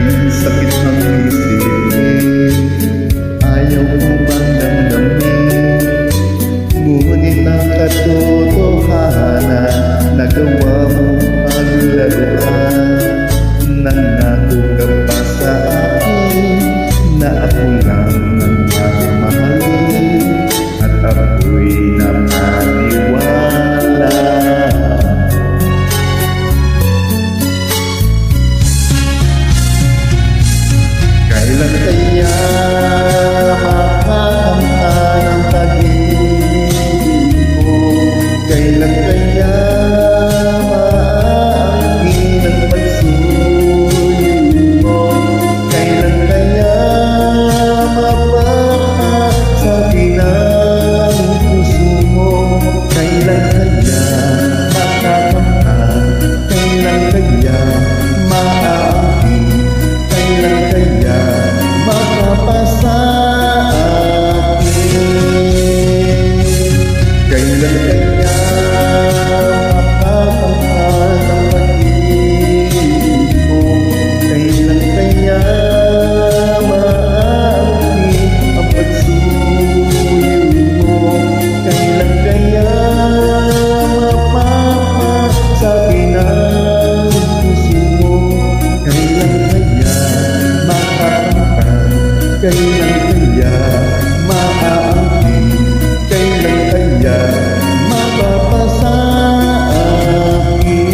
Kay sakit ng isipin, ayaw ko bang damdamin, ngunit ang katotohanan, nagawa mo paglaruan. Nangako ka pa sa akin na ako lang ang mamahalin, at ako'y napaniwala. Kailan kaya makakamtan ang pag-ibig mo? Kailan kaya maaakin ang pagsuyo mo? Kailan kaya mapapasabi ng puso mo? Kailan kaya makakamtan? Kailan kaya maaakin? Kailan kaya mapapasa akin? Kailan kaya makakamtan ang pag-ibig mo? Kailan kaya maaakin ang pagsuyo mo? Kailan kaya mapapasabi ng puso mo? Kailan kaya makakamtan? Kailan kaya maaangkin? Kailan kaya mapapasa akin?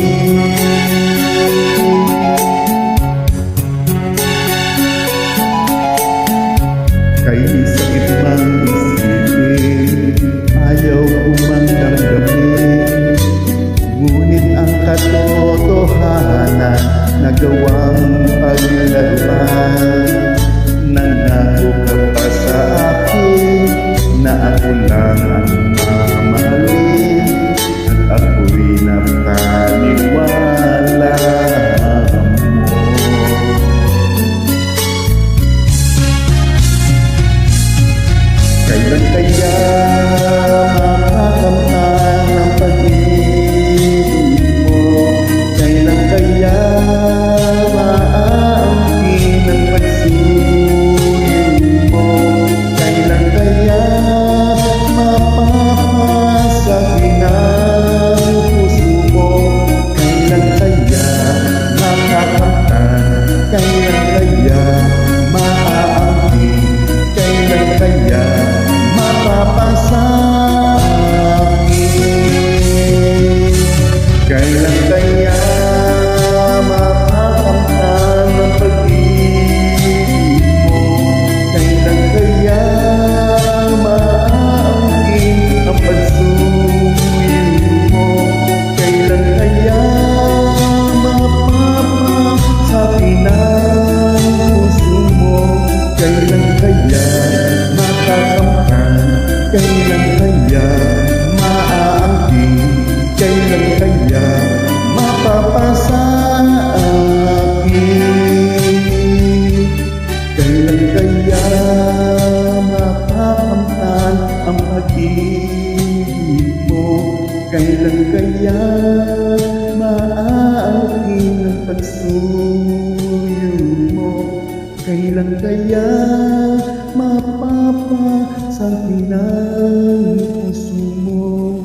Kay sakit mang isipin, ayaw ko mang damdamin, ngunit ang katotohanan, nagawang paglaruan. Nangako ka pa sa akin na ako lang ang mamahalin, at ako'y napaniwala mo. Kailan kaya makakamtan ang pag-ibig mo? Kailan kaya maangkin ang pagsuyo mo? Kailan kaya mapapasabi ng puso mo? Kailan kaya makakamtan? Kailan kaya maaangkin? Kailan kaya mapapasa akin? Kailan kaya makakamtan ang pag-ibig mo? Kailan kaya maaangkin ang pagsuyo mo? Kailan kaya mapapasabi ng puso mo? Kailan kaya makakamtan? Kailan kaya maaangkin? Kailan kaya mapapasa akin? Kailan kaya makakamtan ang pag-ibig mo? Kailan kaya maaangkin ang pagsuyo mo? Kailan kaya mapapasabi ng puso mo?